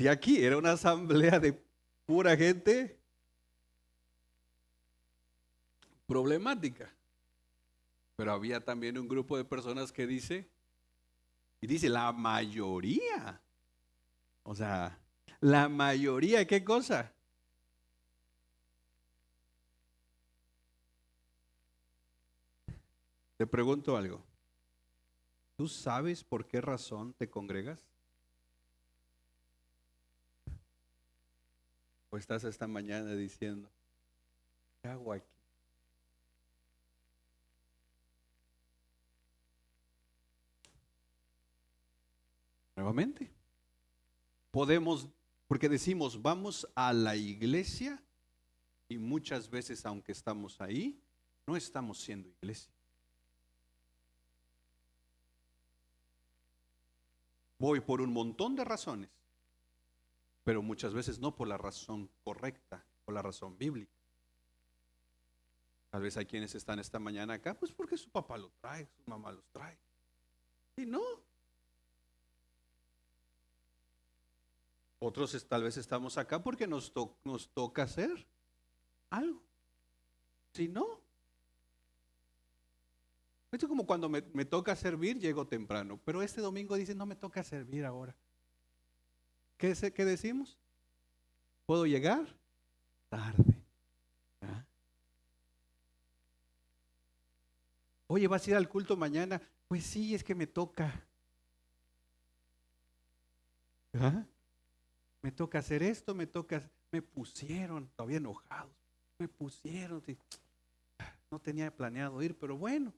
Si aquí era una asamblea de pura gente problemática, pero había también un grupo de personas que dice la mayoría, o sea, la mayoría, ¿qué cosa? Te pregunto algo. ¿Tú sabes por qué razón te congregas? ¿O estás esta mañana diciendo, ¿qué hago aquí? Nuevamente, podemos, porque decimos, vamos a la iglesia y muchas veces, aunque estamos ahí, no estamos siendo iglesia. Voy por un montón de razones, pero muchas veces no por la razón correcta, por la razón bíblica. Tal vez hay quienes están esta mañana acá, pues porque su papá lo trae, su mamá los trae. Y no. Otros tal vez estamos acá porque nos toca hacer algo. Si no, esto es como cuando me toca servir, llego temprano, pero este domingo dice, no me toca servir ahora. ¿Qué decimos? ¿Puedo llegar? Tarde. ¿Ah? Oye, ¿vas a ir al culto mañana? Pues sí, es que me toca. ¿Ah? Me toca hacer esto, me pusieron, todavía enojados, me pusieron, sí, no tenía planeado ir, pero bueno,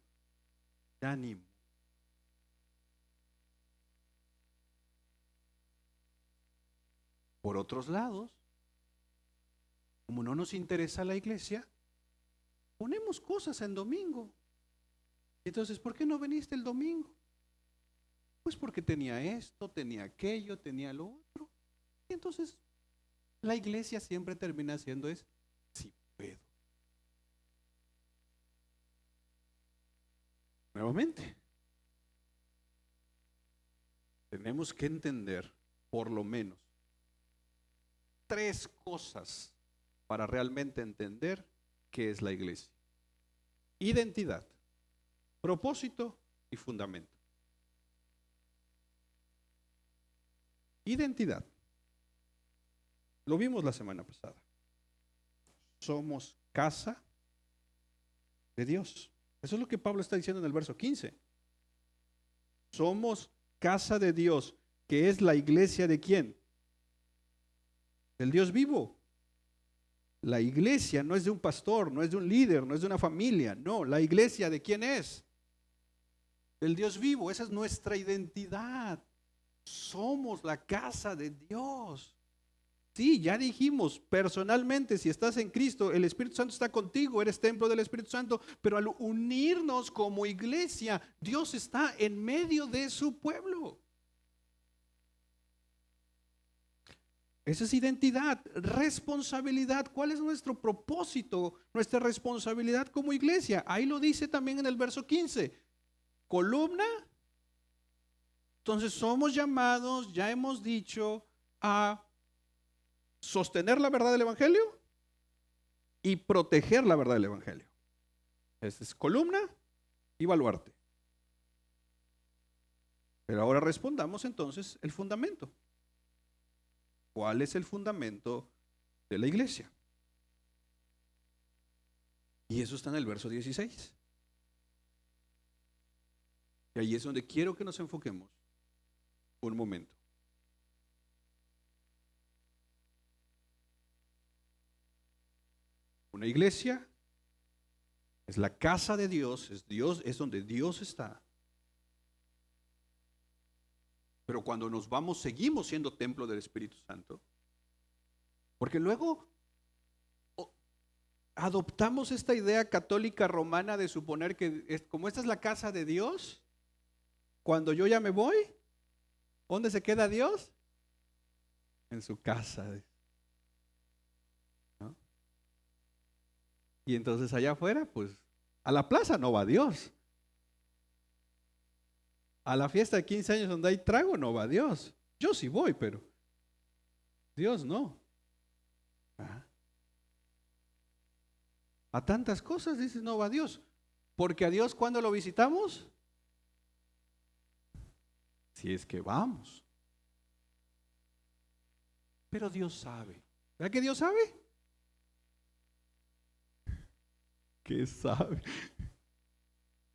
ya ni. Por otros lados, como no nos interesa la iglesia, ponemos cosas en domingo. Entonces, ¿por qué no viniste el domingo? Pues porque tenía esto, tenía aquello, tenía lo otro. Y entonces, la iglesia siempre termina siendo si puedo. Nuevamente, tenemos que entender, por lo menos, tres cosas para realmente entender qué es la iglesia: identidad, propósito y fundamento. Identidad. Lo vimos la semana pasada. Somos casa de Dios. Eso es lo que Pablo está diciendo en el verso 15. Somos casa de Dios, que es la iglesia de ¿quién? Del Dios vivo. La iglesia no es de un pastor, no es de un líder, no es de una familia. No, la iglesia ¿de quién es? Del Dios vivo. Esa es nuestra identidad. Somos la casa de Dios. Sí, ya dijimos, personalmente, si estás en Cristo, el Espíritu Santo está contigo, eres templo del Espíritu Santo, pero al unirnos como iglesia, Dios está en medio de su pueblo. Esa es identidad, responsabilidad. ¿Cuál es nuestro propósito, nuestra responsabilidad como iglesia? Ahí lo dice también en el verso 15. Columna. Entonces somos llamados, ya hemos dicho, a sostener la verdad del Evangelio y proteger la verdad del Evangelio. Esta es columna y baluarte. Pero ahora respondamos entonces el fundamento. ¿Cuál es el fundamento de la iglesia? Y eso está en el verso 16. Y ahí es donde quiero que nos enfoquemos un momento. Una iglesia es la casa de Dios, es donde Dios está. Pero cuando nos vamos, seguimos siendo templo del Espíritu Santo. Porque luego adoptamos esta idea católica romana de suponer que como esta es la casa de Dios, cuando yo ya me voy, ¿dónde se queda Dios? En su casa. ¿No? Y entonces allá afuera, pues, a la plaza no va Dios. A la fiesta de 15 años donde hay trago no va Dios. Yo sí voy, pero Dios no. A tantas cosas dices no va a Dios. Porque a Dios, ¿cuándo lo visitamos? Si es que vamos. Pero Dios sabe. ¿Verdad que Dios sabe? ¿Qué sabe?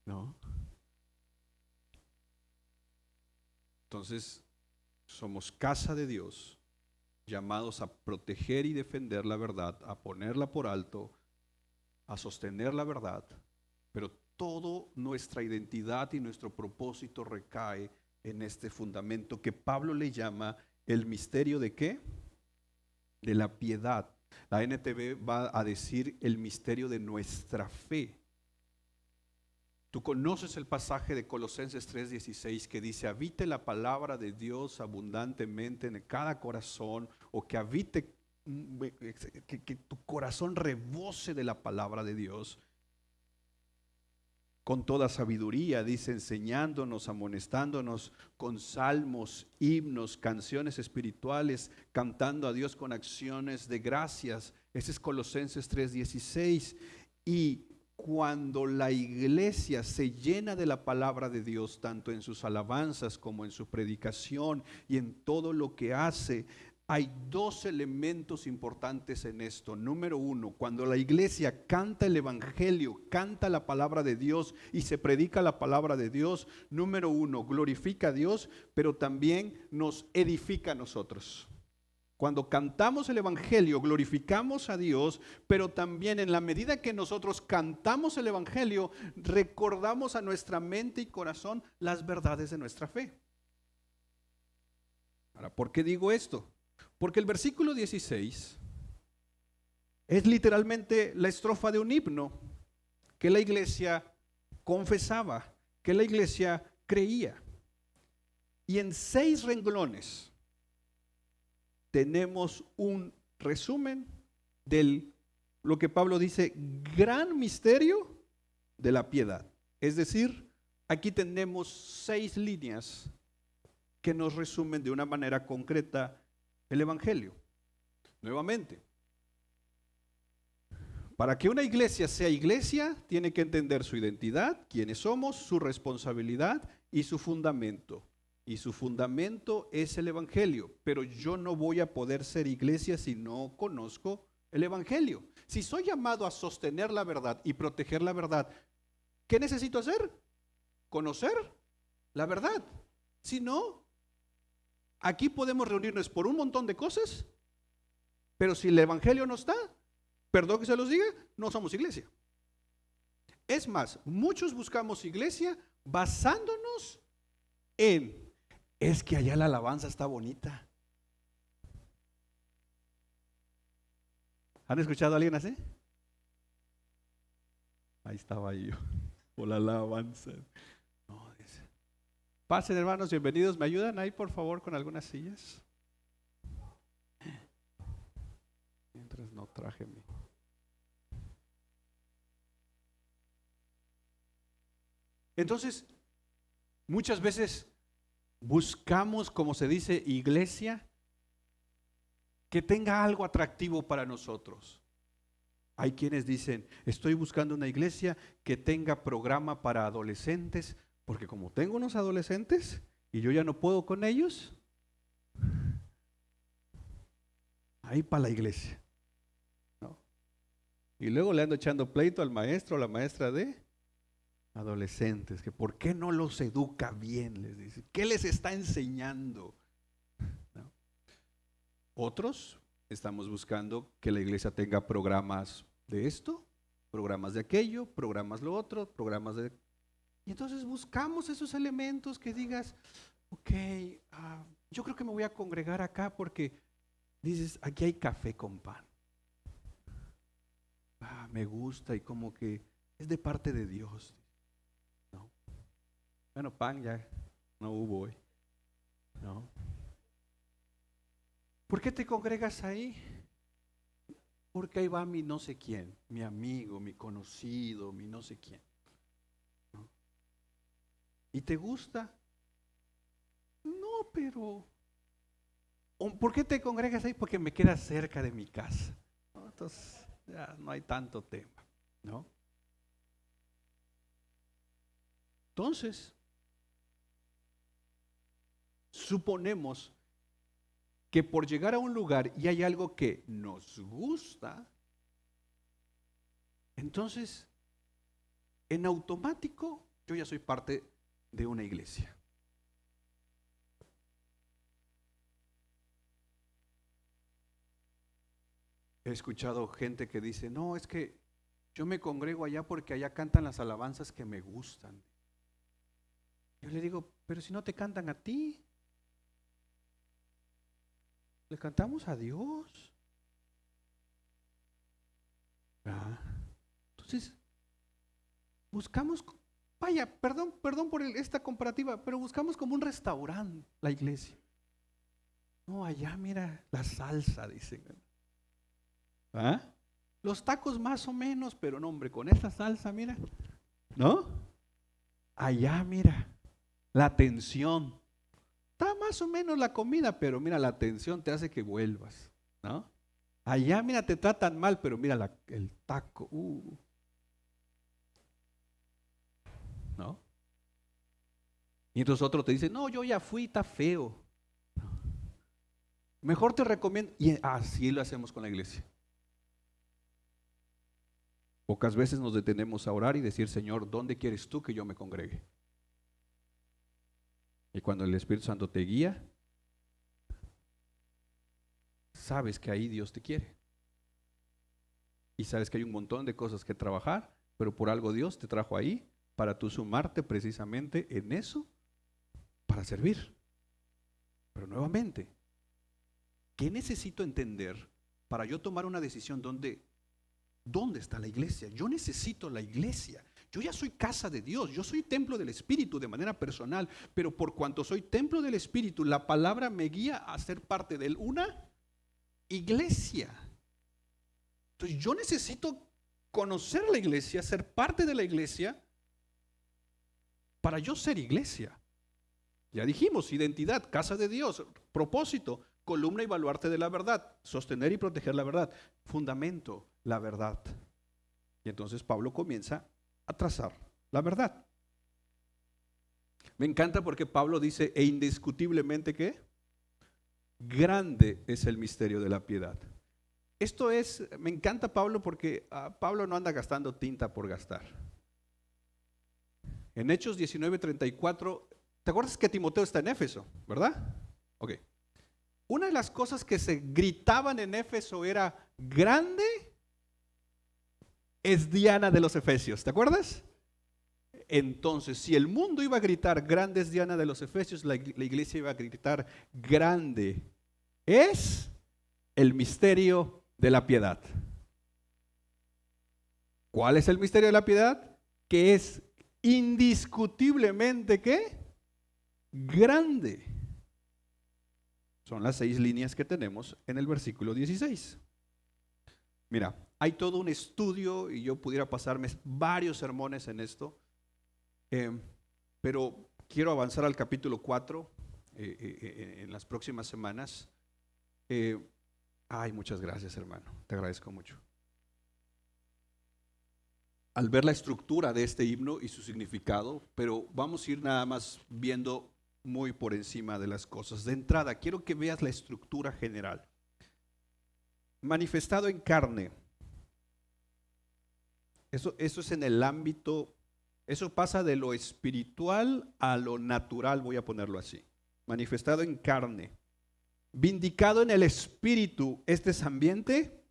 No. Entonces, somos casa de Dios, llamados a proteger y defender la verdad, a ponerla por alto, a sostener la verdad, pero toda nuestra identidad y nuestro propósito recae en este fundamento que Pablo le llama el misterio ¿de qué? De la piedad. La NTV va a decir el misterio de nuestra fe. Tú conoces el pasaje de Colosenses 3:16 que dice, habite la palabra de Dios abundantemente en cada corazón, o que habite, que tu corazón rebose de la palabra de Dios. Con toda sabiduría, dice, enseñándonos, amonestándonos con salmos, himnos, canciones espirituales, cantando a Dios con acciones de gracias. Ese es Colosenses 3:16. Y cuando la iglesia se llena de la palabra de Dios, tanto en sus alabanzas como en su predicación y en todo lo que hace, hay dos elementos importantes en esto. Número uno, cuando la iglesia canta el evangelio, canta la palabra de Dios y se predica la palabra de Dios, número uno, glorifica a Dios, pero también nos edifica a nosotros. Cuando cantamos el evangelio, glorificamos a Dios, pero también en la medida que nosotros cantamos el evangelio, recordamos a nuestra mente y corazón las verdades de nuestra fe. Ahora, ¿por qué digo esto? Porque el versículo 16 es literalmente la estrofa de un himno que la iglesia confesaba, que la iglesia creía. Y en 6 renglones tenemos un resumen de lo que Pablo dice, gran misterio de la piedad. Es decir, aquí tenemos 6 líneas que nos resumen de una manera concreta el evangelio. Nuevamente, para que una iglesia sea iglesia, tiene que entender su identidad, quiénes somos, su responsabilidad y su fundamento. Y su fundamento es el evangelio. Pero yo no voy a poder ser iglesia si no conozco el evangelio. Si soy llamado a sostener la verdad y proteger la verdad, ¿qué necesito hacer? Conocer la verdad. Si no, aquí podemos reunirnos por un montón de cosas, pero si el evangelio no está, perdón que se los diga, no somos iglesia. Es más, muchos buscamos iglesia basándonos en, es que allá la alabanza está bonita. ¿Han escuchado a alguien así? Ahí estaba yo, por la alabanza. No, dice. Pasen, hermanos, bienvenidos. ¿Me ayudan ahí, por favor, con algunas sillas? Mientras no traje mi. Entonces, muchas veces buscamos, como se dice, iglesia que tenga algo atractivo para nosotros. Hay quienes dicen, estoy buscando una iglesia que tenga programa para adolescentes, porque como tengo unos adolescentes y yo ya no puedo con ellos, ahí para la iglesia, ¿no? Y luego le ando echando pleito al maestro o la maestra de adolescentes, que por qué no los educa bien, les dice, ¿qué les está enseñando? ¿No? Otros estamos buscando que la iglesia tenga programas de esto, programas de aquello, programas lo otro, programas de... Y entonces buscamos esos elementos que digas, ok, yo creo que me voy a congregar acá porque dices, aquí hay café con pan. Me gusta y como que es de parte de Dios. ¿No? Bueno, pan ya no hubo hoy. ¿No? ¿Por qué te congregas ahí? Porque ahí va mi no sé quién, mi amigo, mi conocido, mi no sé quién. ¿No? ¿Y te gusta? No, pero ¿Por qué te congregas ahí? Porque me queda cerca de mi casa. ¿No? Entonces, ya no hay tanto tema, ¿no? Entonces, suponemos que por llegar a un lugar y hay algo que nos gusta, entonces, en automático, yo ya soy parte de una iglesia. He escuchado gente que dice, no, es que yo me congrego allá porque allá cantan las alabanzas que me gustan. Yo le digo, pero si no te cantan a ti, le cantamos a Dios. ¿Ah? Entonces, buscamos, vaya, perdón por esta comparativa, pero buscamos como un restaurante la iglesia. No, allá mira la salsa, dicen. ¿Ah? Los tacos más o menos, pero no, hombre, con esa salsa, mira, ¿no? Allá mira, la atención. Está más o menos la comida, pero mira, la atención te hace que vuelvas, ¿no? Allá, mira, te tratan mal, pero mira el taco, ¿no? Y entonces otro te dice, no, yo ya fui, está feo. Mejor te recomiendo. Y así lo hacemos con la iglesia. Pocas veces nos detenemos a orar y decir, Señor, ¿dónde quieres tú que yo me congregue? Y cuando el Espíritu Santo te guía, sabes que ahí Dios te quiere. Y sabes que hay un montón de cosas que trabajar, pero por algo Dios te trajo ahí para tú sumarte precisamente en eso para servir. Pero nuevamente, ¿qué necesito entender para yo tomar una decisión ¿dónde está la iglesia? Yo necesito la iglesia. Yo ya soy casa de Dios, yo soy templo del Espíritu de manera personal, pero por cuanto soy templo del Espíritu, la palabra me guía a ser parte de una iglesia. Entonces yo necesito conocer la iglesia, ser parte de la iglesia, para yo ser iglesia. Ya dijimos, identidad, casa de Dios, propósito, columna y baluarte de la verdad, sostener y proteger la verdad, fundamento, la verdad. Y entonces Pablo comienza a trazar la verdad. Me encanta porque Pablo dice, e indiscutiblemente que grande es el misterio de la piedad. Esto es, me encanta Pablo porque Pablo no anda gastando tinta por gastar. En Hechos 19:34, ¿te acuerdas que Timoteo está en Éfeso, verdad? Ok. Una de las cosas que se gritaban en Éfeso era, grande es Diana de los Efesios, ¿te acuerdas? Entonces, si el mundo iba a gritar, grande es Diana de los Efesios, la iglesia iba a gritar, grande es el misterio de la piedad. ¿Cuál es el misterio de la piedad? Que es indiscutiblemente ¿qué? Grande. Son las 6 líneas que tenemos en el versículo 16. Mira, hay todo un estudio y yo pudiera pasarme varios sermones en esto, pero quiero avanzar al capítulo 4 en las próximas semanas. Muchas gracias, hermano, te agradezco mucho. Al ver la estructura de este himno y su significado, pero vamos a ir nada más viendo muy por encima de las cosas. De entrada, quiero que veas la estructura general. Manifestado en carne. Eso es en el ámbito, eso pasa de lo espiritual a lo natural, voy a ponerlo así. Manifestado en carne. Vindicado en el espíritu, este es ambiente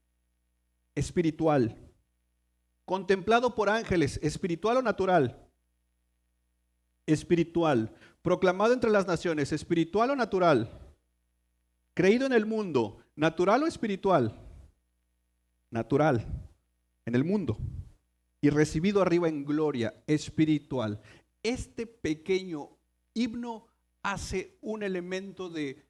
espiritual. Contemplado por ángeles, ¿espiritual o natural? Espiritual. Proclamado entre las naciones, ¿espiritual o natural? Creído en el mundo, ¿natural o espiritual? Natural, en el mundo. Y recibido arriba en gloria, espiritual. Este pequeño himno hace un elemento de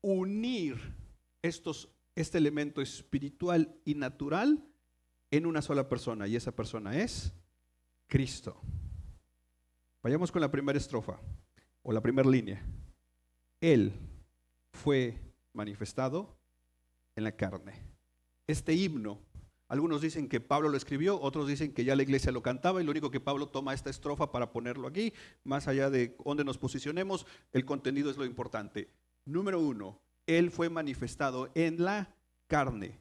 unir este elemento espiritual y natural en una sola persona, y esa persona es Cristo. Vayamos con la primera estrofa o la primera línea. Él fue manifestado en la carne. Este himno, algunos dicen que Pablo lo escribió, otros dicen que ya la iglesia lo cantaba y lo único que Pablo toma esta estrofa para ponerlo aquí. Más allá de dónde nos posicionemos, el contenido es lo importante. Número 1, Él fue manifestado en la carne.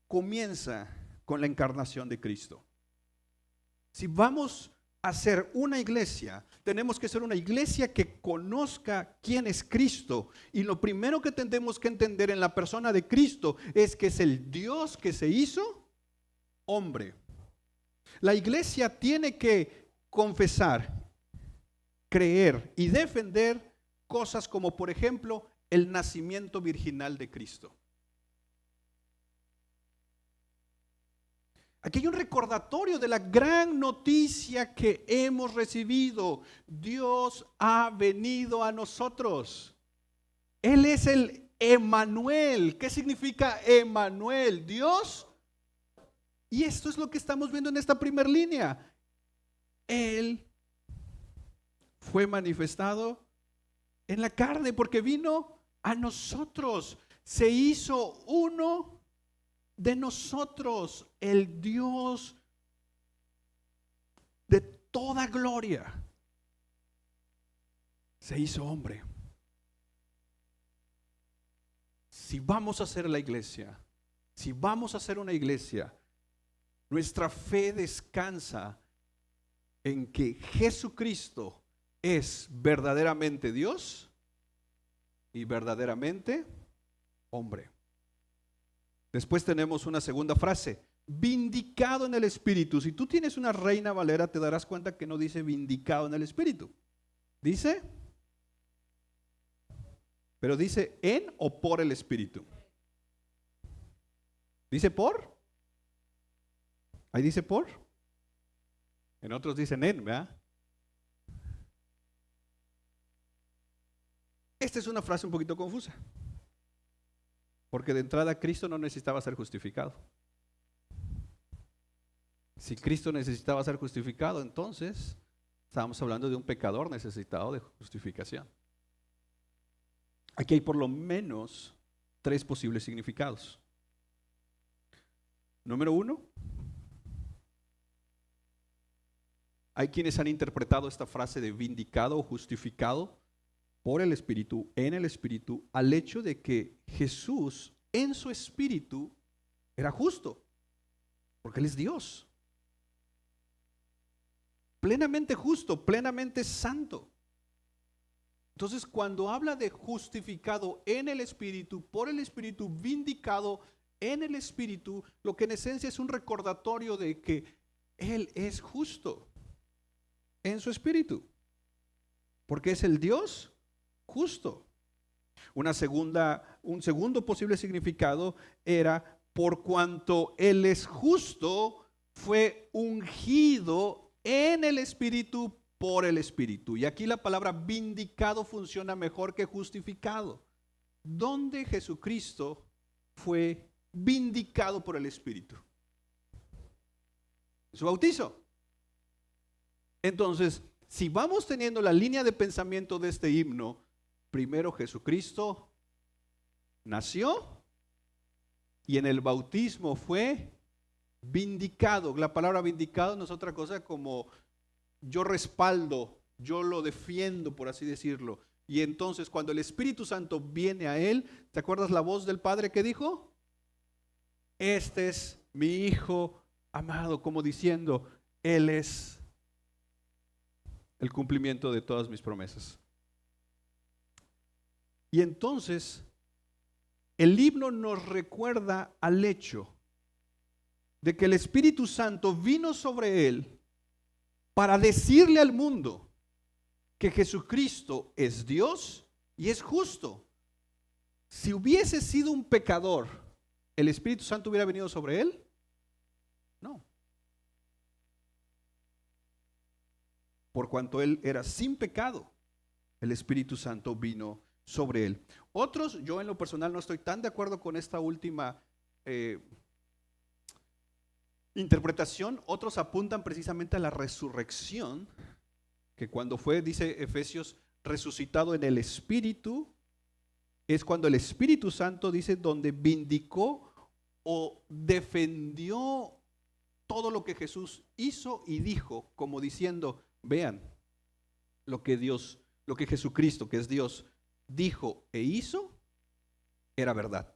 Comienza con la encarnación de Cristo. Si vamos a ser una iglesia, tenemos que ser una iglesia que conozca quién es Cristo. Y lo primero que tenemos que entender en la persona de Cristo es que es el Dios que se hizo hombre. La iglesia tiene que confesar, creer y defender cosas como, por ejemplo, el nacimiento virginal de Cristo. Aquí hay un recordatorio de la gran noticia que hemos recibido. Dios ha venido a nosotros. Él es el Emmanuel. ¿Qué significa Emmanuel? Dios. Y esto es lo que estamos viendo en esta primera línea. Él fue manifestado en la carne porque vino a nosotros. Se hizo uno de nosotros, el Dios de toda gloria se hizo hombre. Si vamos a ser la iglesia, si vamos a ser una iglesia, nuestra fe descansa en que Jesucristo es verdaderamente Dios y verdaderamente hombre. Después tenemos una segunda frase, vindicado en el Espíritu. Si tú tienes una Reina Valera, te darás cuenta que no dice vindicado en el Espíritu. Dice, pero dice en o por el Espíritu. ¿Dice por? Ahí dice por. En otros dicen en, ¿verdad? Esta es una frase un poquito confusa. Porque de entrada Cristo no necesitaba ser justificado. Si Cristo necesitaba ser justificado, entonces estábamos hablando de un pecador necesitado de justificación. Aquí hay por lo menos 3 posibles significados. Número 1, hay quienes han interpretado esta frase de vindicado o justificado por el Espíritu, en el Espíritu, al hecho de que Jesús en su Espíritu era justo, porque Él es Dios. Plenamente justo, plenamente santo. Entonces, cuando habla de justificado en el Espíritu, por el Espíritu, vindicado en el Espíritu, lo que en esencia es un recordatorio de que Él es justo en su Espíritu, porque es el Dios justo. Un segundo posible significado era por cuanto Él es justo, fue ungido en el Espíritu por el Espíritu. Y aquí la palabra vindicado funciona mejor que justificado. ¿Dónde Jesucristo fue vindicado por el Espíritu? En su bautizo. Entonces, si vamos teniendo la línea de pensamiento de este himno, primero Jesucristo nació y en el bautismo fue vindicado. La palabra vindicado no es otra cosa como yo respaldo, yo lo defiendo, por así decirlo. Y entonces cuando el Espíritu Santo viene a él, ¿te acuerdas la voz del Padre que dijo? Este es mi Hijo amado, como diciendo, Él es el cumplimiento de todas mis promesas. Y entonces, el himno nos recuerda al hecho de que el Espíritu Santo vino sobre él para decirle al mundo que Jesucristo es Dios y es justo. Si hubiese sido un pecador, ¿el Espíritu Santo hubiera venido sobre él? No. Por cuanto él era sin pecado, el Espíritu Santo vino sobre él. Otros, yo en lo personal no estoy tan de acuerdo con esta última interpretación. Otros apuntan precisamente a la resurrección, que cuando fue, dice Efesios, resucitado en el Espíritu, es cuando el Espíritu Santo dice donde vindicó o defendió todo lo que Jesús hizo y dijo, como diciendo, vean lo que Dios, lo que Jesucristo, que es Dios, dijo e hizo, era verdad.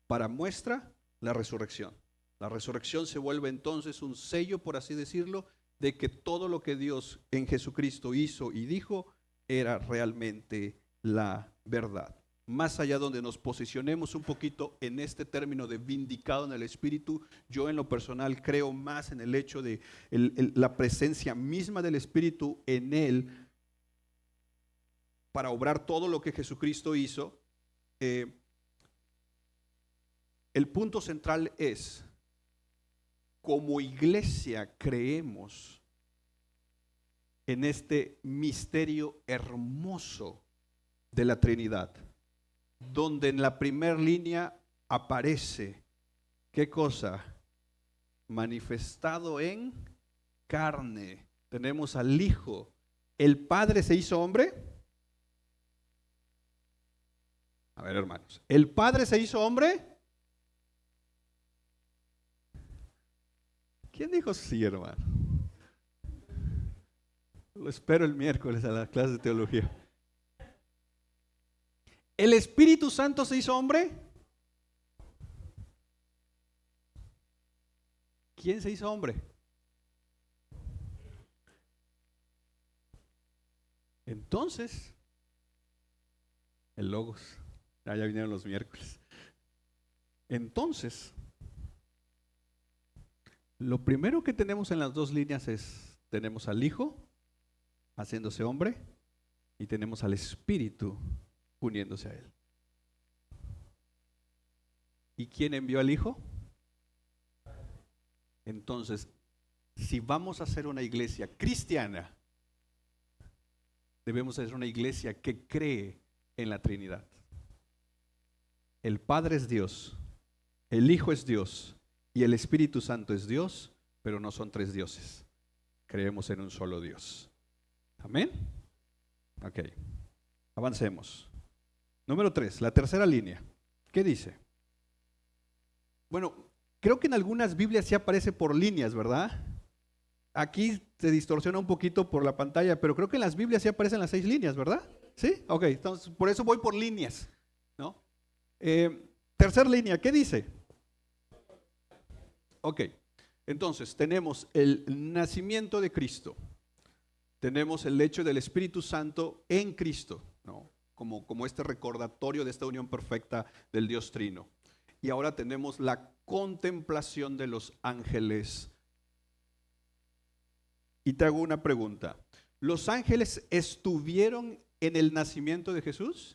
Para muestra la resurrección. La resurrección se vuelve entonces un sello, por así decirlo, de que todo lo que Dios en Jesucristo hizo y dijo era realmente la verdad. Más allá donde nos posicionemos un poquito en este término de vindicado en el Espíritu, yo en lo personal creo más en el hecho de la presencia misma del Espíritu en él para obrar todo lo que Jesucristo hizo. El punto central es, como iglesia creemos en este misterio hermoso de la Trinidad, donde en la primera línea aparece, ¿qué cosa? Manifestado en carne. Tenemos al Hijo. ¿El Padre se hizo hombre? A ver, hermanos, ¿el Padre se hizo hombre? ¿Quién dijo sí, hermano? Lo espero el miércoles a la clase de teología. ¿El Espíritu Santo se hizo hombre? ¿Quién se hizo hombre? Entonces, el Logos. Ya vinieron los miércoles. Entonces, lo primero que tenemos en las dos líneas es, tenemos al Hijo haciéndose hombre y tenemos al Espíritu uniéndose a Él. ¿Y quién envió al Hijo? Entonces, si vamos a ser una iglesia cristiana, debemos ser una iglesia que cree en la Trinidad. El Padre es Dios, el Hijo es Dios y el Espíritu Santo es Dios, pero no son tres dioses. Creemos en un solo Dios. ¿Amén? Ok, avancemos. Número 3, la tercera línea. ¿Qué dice? Bueno, creo que en algunas Biblias sí aparece por líneas, ¿verdad? Aquí se distorsiona un poquito por la pantalla, pero creo que en las Biblias sí aparecen las 6 líneas, ¿verdad? ¿Sí? Ok, entonces por eso voy por líneas, ¿no? Tercera línea, ¿qué dice? Ok, entonces tenemos el nacimiento de Cristo, tenemos el hecho del Espíritu Santo en Cristo, ¿no? Como este recordatorio de esta unión perfecta del Dios Trino. Y ahora tenemos la contemplación de los ángeles. Y te hago una pregunta. ¿Los ángeles estuvieron en el nacimiento de Jesús?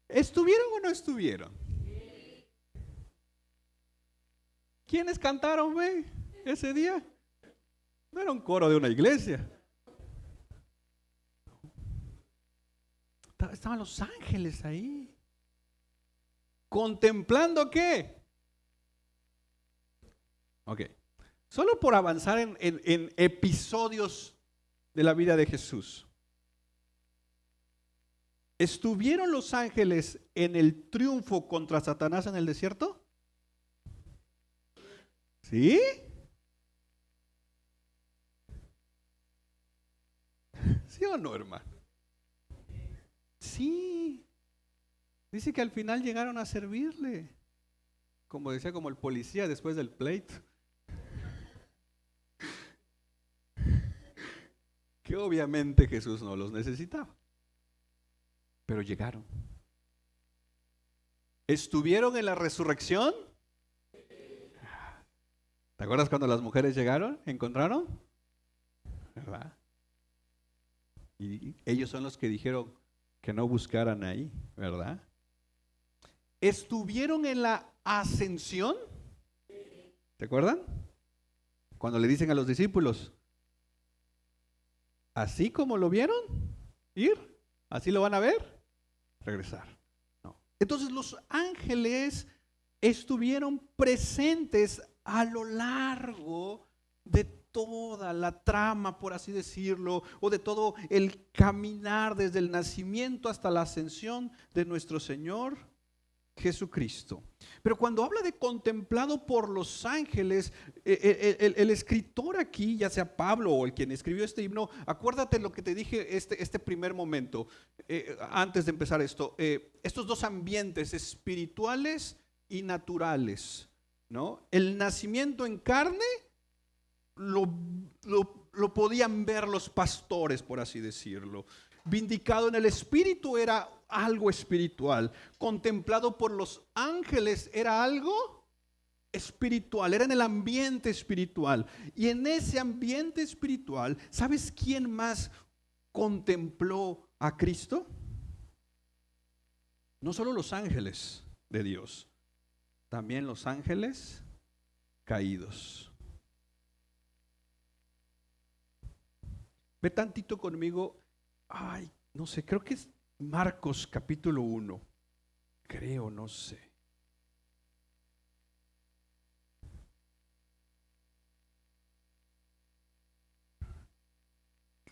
¿Estuvieron o no estuvieron? ¿Quiénes cantaron, güey, ese día? No era un coro de una iglesia. Estaban los ángeles ahí. ¿Contemplando qué? Ok. Solo por avanzar en episodios de la vida de Jesús. ¿Estuvieron los ángeles en el triunfo contra Satanás en el desierto? ¿Sí? ¿Sí o no, hermano? Sí. Dice que al final llegaron a servirle. Como decía, como el policía después del pleito. Que obviamente Jesús no los necesitaba. Pero llegaron. ¿Estuvieron en la resurrección? ¿Te acuerdas cuando las mujeres llegaron? ¿Encontraron? ¿Verdad? Y ellos son los que dijeron que no buscaran ahí, ¿verdad? ¿Estuvieron en la ascensión? ¿Te acuerdan? Cuando le dicen a los discípulos, así como lo vieron ir, así lo van a ver, regresar. No. Entonces los ángeles estuvieron presentes a lo largo de toda la trama, por así decirlo, o de todo el caminar desde el nacimiento hasta la ascensión de nuestro Señor Jesucristo. Pero cuando habla de contemplado por los ángeles, el escritor aquí, ya sea Pablo o el quien escribió este himno, acuérdate lo que te dije este primer momento, antes de empezar esto, estos dos ambientes espirituales y naturales, ¿no? El nacimiento en carne lo podían ver los pastores, por así decirlo. Vindicado en el espíritu era algo espiritual. Contemplado por los ángeles era algo espiritual, era en el ambiente espiritual. Y en ese ambiente espiritual, ¿sabes quién más contempló a Cristo? No solo los ángeles de Dios, también los ángeles caídos. Ve tantito conmigo, no sé, creo que es Marcos capítulo 1, creo, no sé.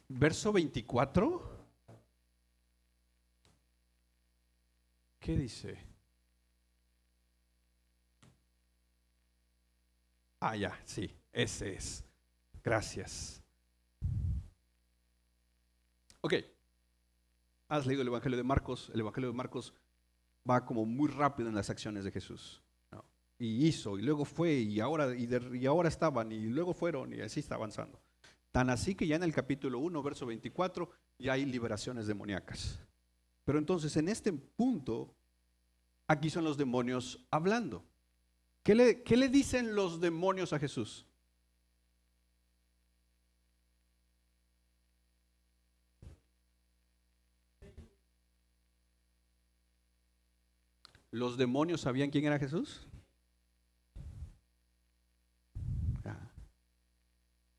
Verso 24. ¿Qué dice? Ya, sí, ese es. Gracias. Ok, has leído el Evangelio de Marcos. El Evangelio de Marcos va como muy rápido en las acciones de Jesús, ¿no? Y hizo, y luego fue, y ahora estaban, y luego fueron, y así está avanzando. Tan así que ya en el capítulo 1, verso 24, ya hay liberaciones demoníacas. Pero entonces en este punto, aquí son los demonios hablando. ¿Qué le dicen los demonios a Jesús? ¿Los demonios sabían quién era Jesús?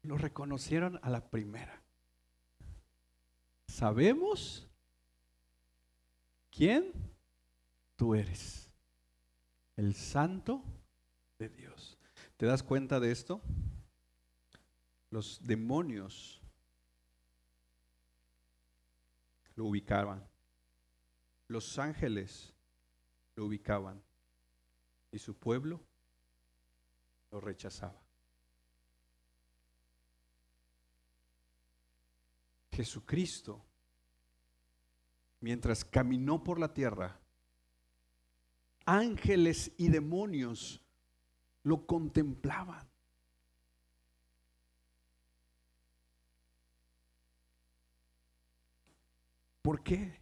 Lo reconocieron a la primera. Sabemos quién tú eres, el Santo de Dios. ¿Te das cuenta de esto? Los demonios lo ubicaban, los ángeles lo ubicaban y su pueblo lo rechazaba. Jesucristo, mientras caminó por la tierra, ángeles y demonios lo contemplaban. ¿Por qué?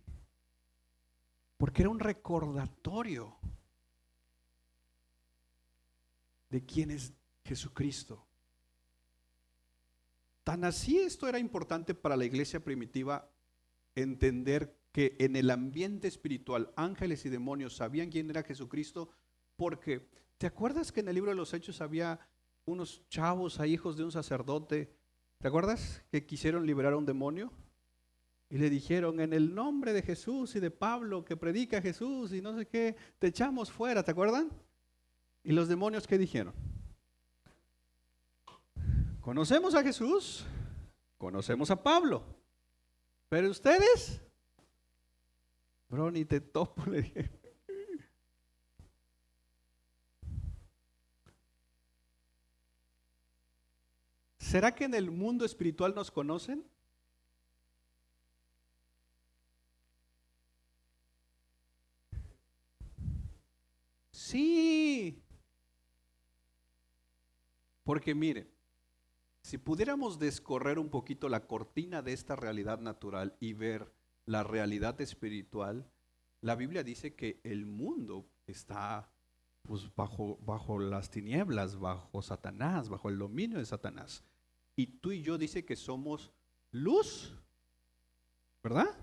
Porque era un recordatorio de quién es Jesucristo. Tan así esto era importante para la iglesia primitiva, entender que en el ambiente espiritual ángeles y demonios sabían quién era Jesucristo, porque ¿te acuerdas que en el libro de los Hechos había unos chavos, hijos de un sacerdote? ¿Te acuerdas que quisieron liberar a un demonio? Y le dijeron, en el nombre de Jesús y de Pablo que predica Jesús y no sé qué, te echamos fuera, ¿te acuerdan? Y los demonios, ¿qué dijeron? Conocemos a Jesús, conocemos a Pablo, pero ustedes, bro, ni te topo, le dije. ¿Será que en el mundo espiritual nos conocen? Sí, porque mire, si pudiéramos descorrer un poquito la cortina de esta realidad natural y ver la realidad espiritual, la Biblia dice que el mundo está pues, bajo las tinieblas, bajo Satanás, bajo el dominio de Satanás. Y tú y yo dice que somos luz, ¿verdad?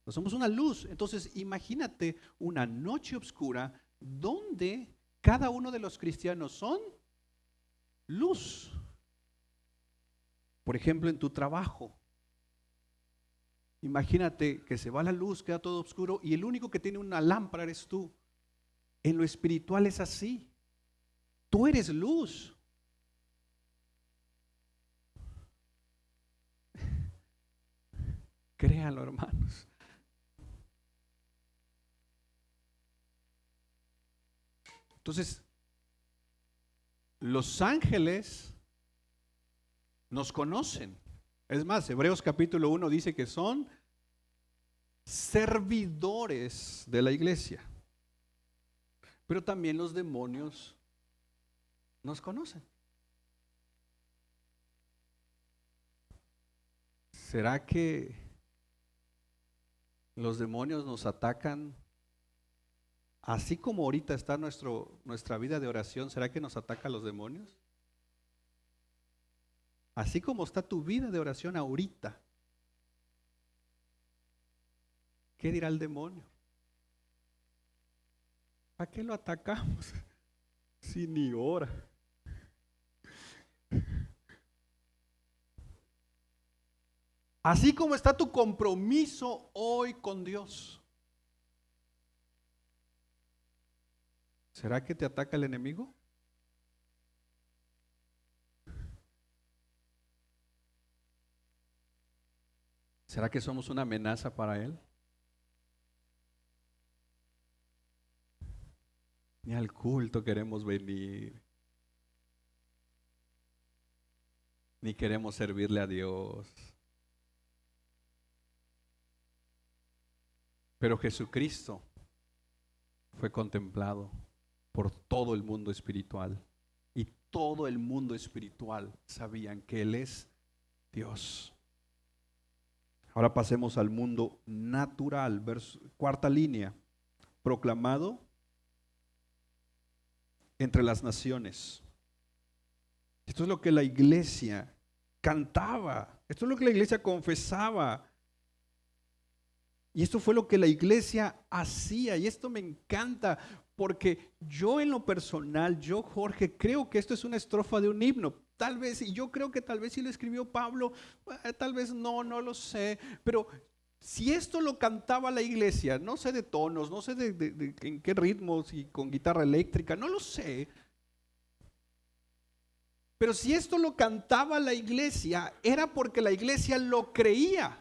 No somos una luz. Entonces imagínate una noche oscura donde cada uno de los cristianos son luz. Por ejemplo, en tu trabajo. Imagínate que se va la luz, queda todo oscuro y el único que tiene una lámpara eres tú. En lo espiritual es así. Tú eres luz. Créanlo, hermanos. Entonces, los ángeles nos conocen. Es más, Hebreos capítulo 1 dice que son servidores de la iglesia. Pero también los demonios nos conocen. ¿Será que los demonios nos atacan así como ahorita está nuestra vida de oración? ¿Será que nos atacan los demonios? Así como está tu vida de oración ahorita, ¿qué dirá el demonio? ¿Para qué lo atacamos si ni ora? Así como está tu compromiso hoy con Dios, ¿será que te ataca el enemigo? ¿Será que somos una amenaza para él? Ni al culto queremos venir, ni queremos servirle a Dios. Pero Jesucristo fue contemplado por todo el mundo espiritual, y todo el mundo espiritual sabían que Él es Dios. Ahora pasemos al mundo natural, cuarta línea, proclamado entre las naciones. Esto es lo que la iglesia cantaba, esto es lo que la iglesia confesaba, y esto fue lo que la iglesia hacía, y esto me encanta, porque yo en lo personal, yo Jorge, creo que esto es una estrofa de un himno. Tal vez, y yo creo que tal vez sí lo escribió Pablo, tal vez no lo sé, pero si esto lo cantaba la iglesia, no sé de tonos, no sé de en qué ritmos y con guitarra eléctrica, no lo sé, pero si esto lo cantaba la iglesia, era porque la iglesia lo creía.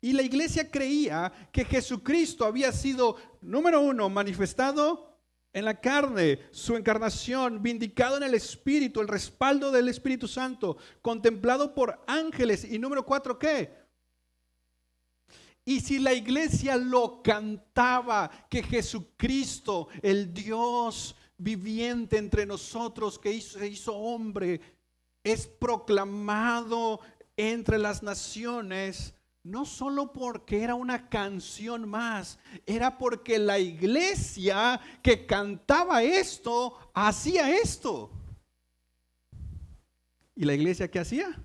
Y la iglesia creía que Jesucristo había sido, número uno, manifestado en la carne, su encarnación, vindicado en el Espíritu, el respaldo del Espíritu Santo, contemplado por ángeles. Y número cuatro, ¿qué? Y si la iglesia lo cantaba, que Jesucristo, el Dios viviente entre nosotros, que se hizo hombre, es proclamado entre las naciones, no solo porque era una canción más, era porque la iglesia que cantaba esto, hacía esto. ¿Y la iglesia qué hacía?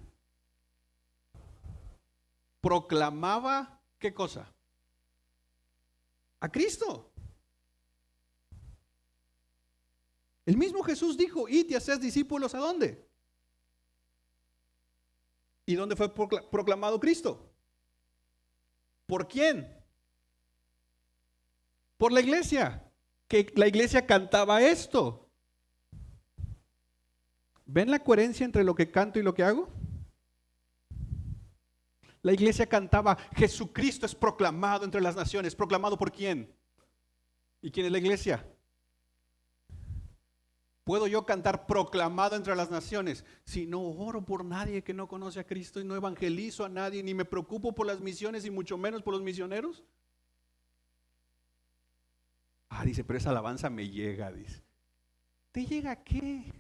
Proclamaba, ¿qué cosa? A Cristo. El mismo Jesús dijo, id y haced discípulos, ¿a dónde? ¿Y dónde fue proclamado Cristo? ¿Por quién? Por la iglesia, que la iglesia cantaba esto. ¿Ven la coherencia entre lo que canto y lo que hago? La iglesia cantaba, Jesucristo es proclamado entre las naciones. ¿Proclamado por quién? ¿Y quién es la iglesia? ¿Puedo yo cantar proclamado entre las naciones si no oro por nadie que no conoce a Cristo y no evangelizo a nadie, ni me preocupo por las misiones y mucho menos por los misioneros? Dice, pero esa alabanza me llega, dice. ¿Te llega qué?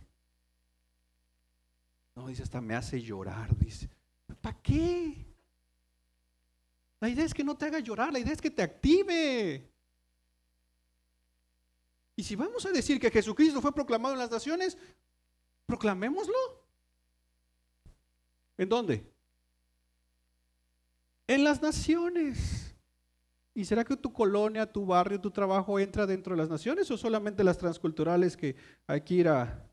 No, dice, hasta me hace llorar, dice. ¿Para qué? La idea es que no te haga llorar, la idea es que te active. Y si vamos a decir que Jesucristo fue proclamado en las naciones, proclamémoslo. ¿En dónde? En las naciones. ¿Y será que tu colonia, tu barrio, tu trabajo entra dentro de las naciones o solamente las transculturales que hay que ir a?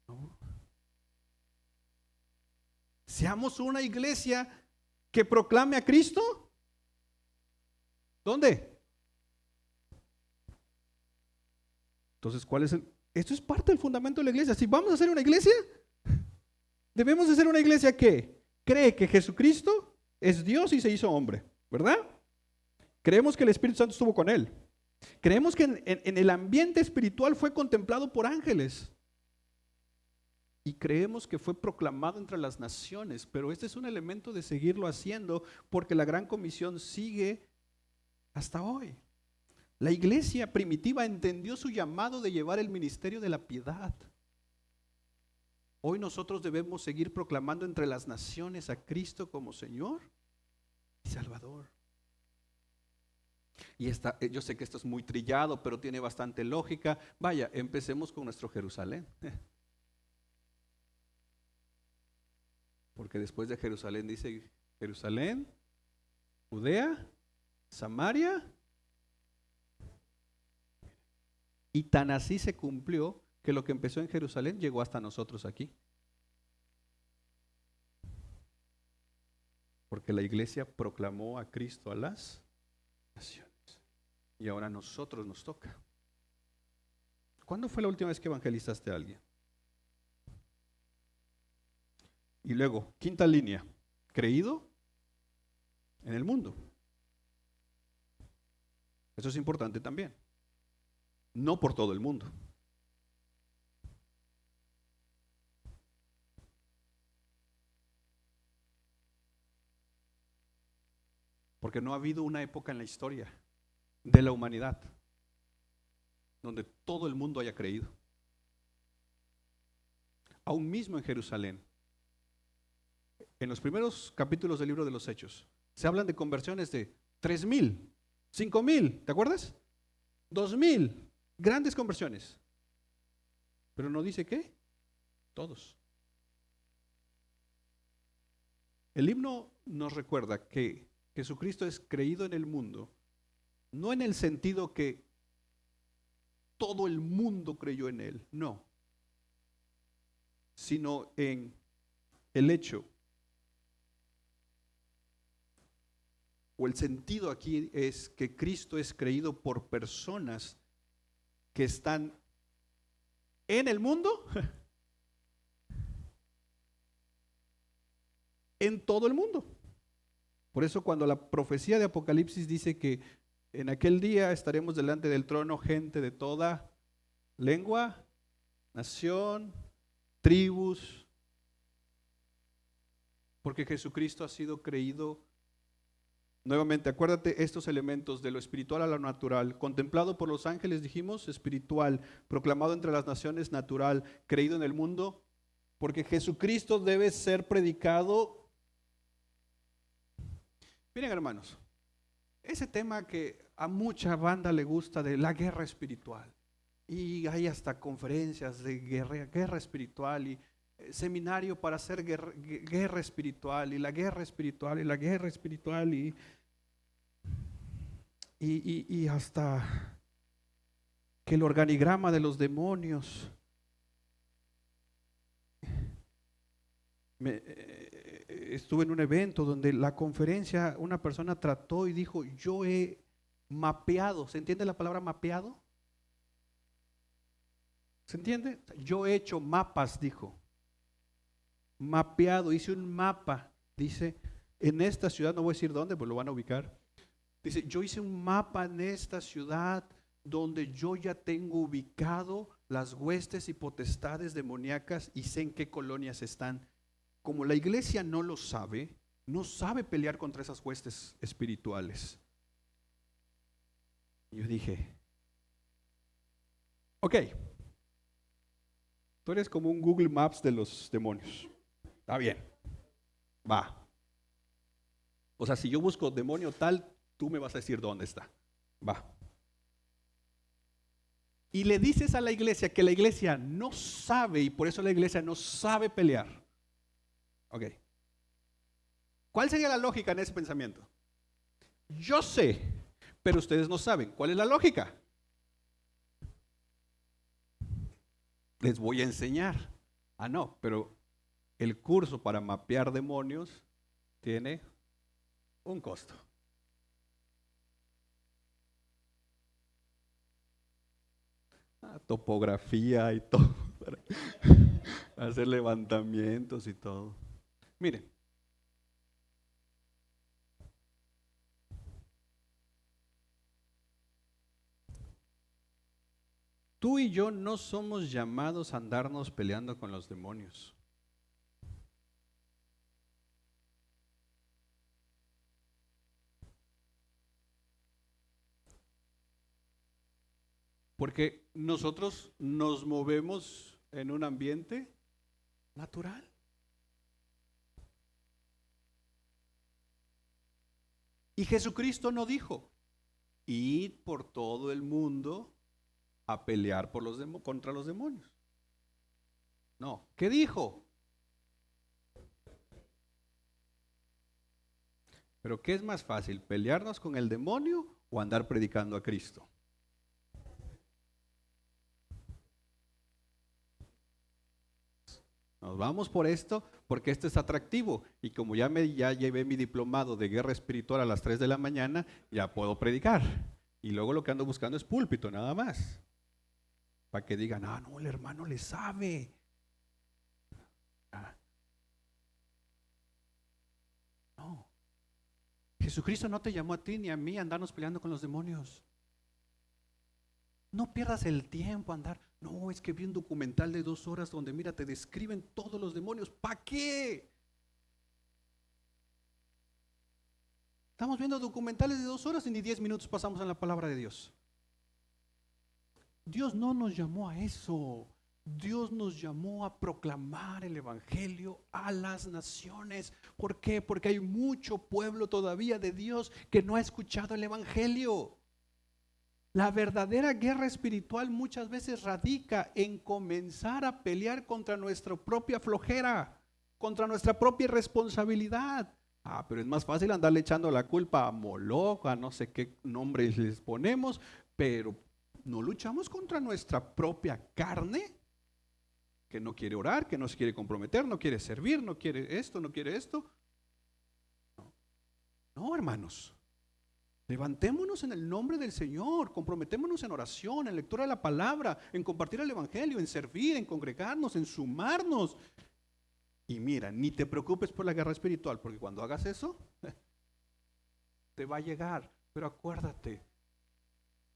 No. Seamos una iglesia que proclame a Cristo. ¿Dónde? Entonces, ¿cuál es esto es parte del fundamento de la iglesia? Si vamos a hacer una iglesia, Debemos de ser una iglesia que cree que Jesucristo es Dios y se hizo hombre, ¿verdad? Creemos que el Espíritu Santo estuvo con él. Creemos que en el ambiente espiritual fue contemplado por ángeles. Y creemos que fue proclamado entre las naciones, pero este es un elemento de seguirlo haciendo porque la gran comisión sigue hasta hoy. La iglesia primitiva entendió su llamado de llevar el ministerio de la piedad. Hoy nosotros debemos seguir proclamando entre las naciones a Cristo como Señor y Salvador. Y yo sé que esto es muy trillado, pero tiene bastante lógica. Vaya, empecemos con nuestro Jerusalén. Porque después de Jerusalén dice Jerusalén, Judea, Samaria. Y tan así se cumplió que lo que empezó en Jerusalén llegó hasta nosotros aquí. Porque la iglesia proclamó a Cristo a las naciones. Y ahora a nosotros nos toca. ¿Cuándo fue la última vez que evangelizaste a alguien? Y luego, quinta línea, creído en el mundo. Eso es importante también. No por todo el mundo. Porque no ha habido una época en la historia de la humanidad donde todo el mundo haya creído. Aún mismo en Jerusalén, en los primeros capítulos del libro de los Hechos, se hablan de conversiones de 3,000, 5,000, ¿te acuerdas? 2,000, grandes conversiones. Pero no dice qué, todos. El himno nos recuerda que Jesucristo es creído en el mundo, no en el sentido que todo el mundo creyó en él, no, sino en el hecho, o el sentido aquí es que Cristo es creído por personas que están en el mundo, en todo el mundo. Por eso cuando la profecía de Apocalipsis dice que en aquel día estaremos delante del trono gente de toda lengua, nación, tribus, porque Jesucristo ha sido creído. Nuevamente, acuérdate estos elementos de lo espiritual a lo natural, contemplado por los ángeles, dijimos, espiritual, proclamado entre las naciones, natural, creído en el mundo, porque Jesucristo debe ser predicado. Miren, hermanos, ese tema que a mucha banda le gusta de la guerra espiritual, y hay hasta conferencias de guerra espiritual y seminario para hacer guerra espiritual y la guerra espiritual y la guerra espiritual y hasta que el organigrama de los demonios. Estuve en un evento donde la conferencia, una persona trató y dijo, yo he mapeado, ¿se entiende la palabra mapeado? ¿Se entiende? Yo he hecho mapas, dijo. Mapeado, hice un mapa, dice, en esta ciudad, no voy a decir dónde, pues lo van a ubicar. Dice, yo hice un mapa en esta ciudad donde yo ya tengo ubicado las huestes y potestades demoníacas y sé en qué colonias están. Como la iglesia no lo sabe, no sabe pelear contra esas huestes espirituales. Yo dije, ok, tú eres como un Google Maps de los demonios. Está bien, va. O sea, si yo busco demonio tal, tú me vas a decir dónde está. Va. Y le dices a la iglesia que la iglesia no sabe y por eso la iglesia no sabe pelear. Ok. ¿Cuál sería la lógica en ese pensamiento? Yo sé, pero ustedes no saben. ¿Cuál es la lógica? Les voy a enseñar. Ah, no, pero el curso para mapear demonios tiene un costo. Topografía y todo. hacer levantamientos y todo. Miren, tú y yo no somos llamados a andarnos peleando con los demonios. Porque nosotros nos movemos en un ambiente natural. Y Jesucristo no dijo, id por todo el mundo a pelear contra los demonios. No, ¿qué dijo? Pero ¿qué es más fácil, pelearnos con el demonio o andar predicando a Cristo? Nos vamos por esto porque esto es atractivo y como ya llevé mi diplomado de guerra espiritual a las 3 de la mañana, ya puedo predicar. Y luego lo que ando buscando es púlpito, nada más. Para que digan, ah, no, el hermano le sabe. No. Jesucristo no te llamó a ti ni a mí a andarnos peleando con los demonios. No pierdas el tiempo a andar. No, es que vi un documental de 2 horas donde, mira, te describen todos los demonios. ¿Para qué? Estamos viendo documentales de 2 horas y ni 10 minutos pasamos en la palabra de Dios. Dios no nos llamó a eso. Dios nos llamó a proclamar el evangelio a las naciones. ¿Por qué? Porque hay mucho pueblo todavía de Dios que no ha escuchado el evangelio. La verdadera guerra espiritual muchas veces radica en comenzar a pelear contra nuestra propia flojera, contra nuestra propia irresponsabilidad. Pero es más fácil andarle echando la culpa a Moloch, a no sé qué nombres les ponemos, pero no luchamos contra nuestra propia carne, que no quiere orar, que no se quiere comprometer, no quiere servir, no quiere esto, no quiere esto. No, hermanos. Levantémonos en el nombre del Señor, comprometémonos en oración, en lectura de la palabra, en compartir el evangelio, en servir, en congregarnos, en sumarnos. Y mira, ni te preocupes por la guerra espiritual, porque cuando hagas eso, te va a llegar. Pero acuérdate,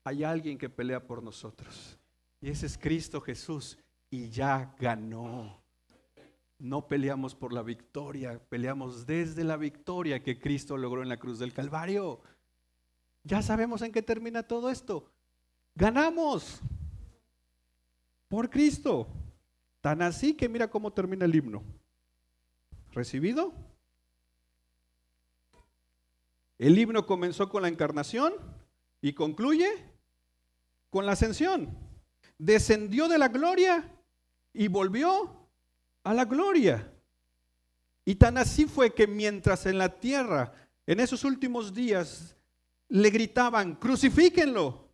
hay alguien que pelea por nosotros. Y ese es Cristo Jesús. Y ya ganó. No peleamos por la victoria, peleamos desde la victoria que Cristo logró en la cruz del Calvario. Ya sabemos en qué termina todo esto. Ganamos por Cristo. Tan así que mira cómo termina el himno. ¿Recibido? El himno comenzó con la encarnación y concluye con la ascensión. Descendió de la gloria y volvió a la gloria. Y tan así fue que mientras en la tierra, en esos últimos días, le gritaban, crucifíquenlo.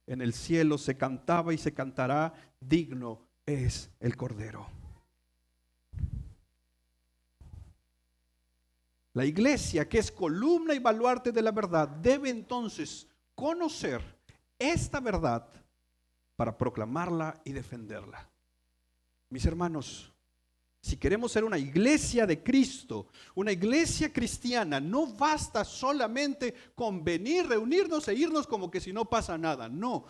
En el cielo se cantaba y se cantará, digno es el Cordero. La iglesia, que es columna y baluarte de la verdad, debe entonces conocer esta verdad para proclamarla y defenderla. Mis hermanos, si queremos ser una iglesia de Cristo, una iglesia cristiana, no basta solamente con venir, reunirnos e irnos como que si no pasa nada. No,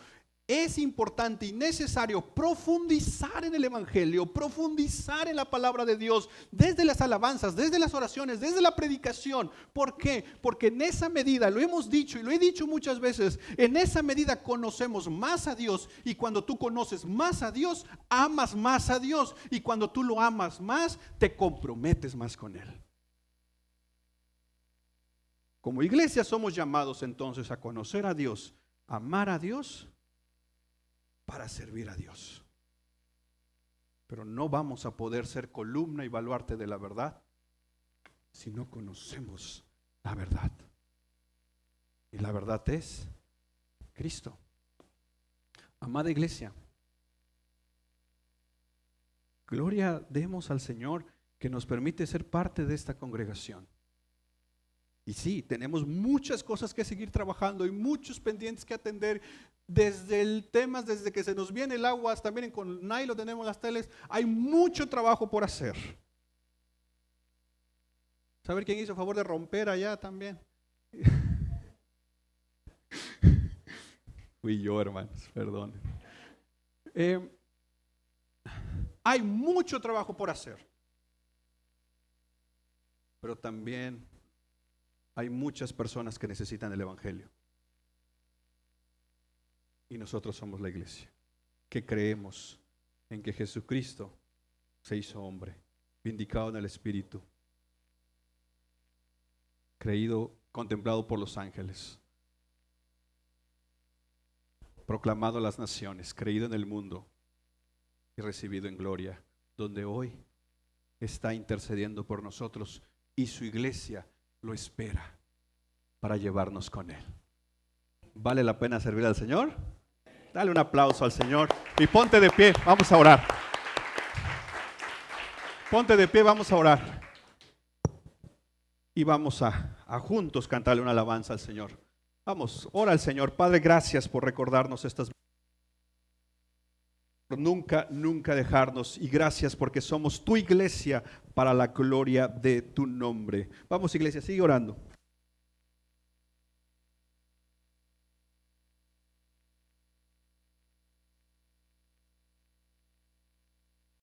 es importante y necesario profundizar en el evangelio, profundizar en la palabra de Dios, desde las alabanzas, desde las oraciones, desde la predicación. ¿Por qué? Porque en esa medida, lo hemos dicho y lo he dicho muchas veces, en esa medida conocemos más a Dios, y cuando tú conoces más a Dios, amas más a Dios, y cuando tú lo amas más, te comprometes más con Él. Como iglesia somos llamados entonces a conocer a Dios, amar a Dios, para servir a Dios. Pero no vamos a poder ser columna y baluarte de la verdad si no conocemos la verdad. Y la verdad es Cristo. Amada iglesia, gloria demos al Señor que nos permite ser parte de esta congregación. Y sí, tenemos muchas cosas que seguir trabajando y muchos pendientes que atender. Desde el tema, desde que se nos viene el agua, hasta miren, con Nailo tenemos las teles, hay mucho trabajo por hacer. ¿Saber quién hizo favor de romper allá también? Fui yo, hermanos, perdón. Hay mucho trabajo por hacer, pero también hay muchas personas que necesitan el Evangelio. Y nosotros somos la iglesia, que creemos en que Jesucristo se hizo hombre, vindicado en el Espíritu, creído, contemplado por los ángeles, proclamado a las naciones, creído en el mundo y recibido en gloria, donde hoy está intercediendo por nosotros y su iglesia lo espera para llevarnos con él. ¿Vale la pena servir al Señor? Dale un aplauso al Señor y ponte de pie, vamos a orar. Ponte de pie, vamos a orar. Y vamos a juntos cantarle una alabanza al Señor. Vamos, ora al Señor. Padre, gracias por recordarnos estas. Nunca dejarnos. Y gracias porque somos tu iglesia para la gloria de tu nombre. Vamos, iglesia, sigue orando.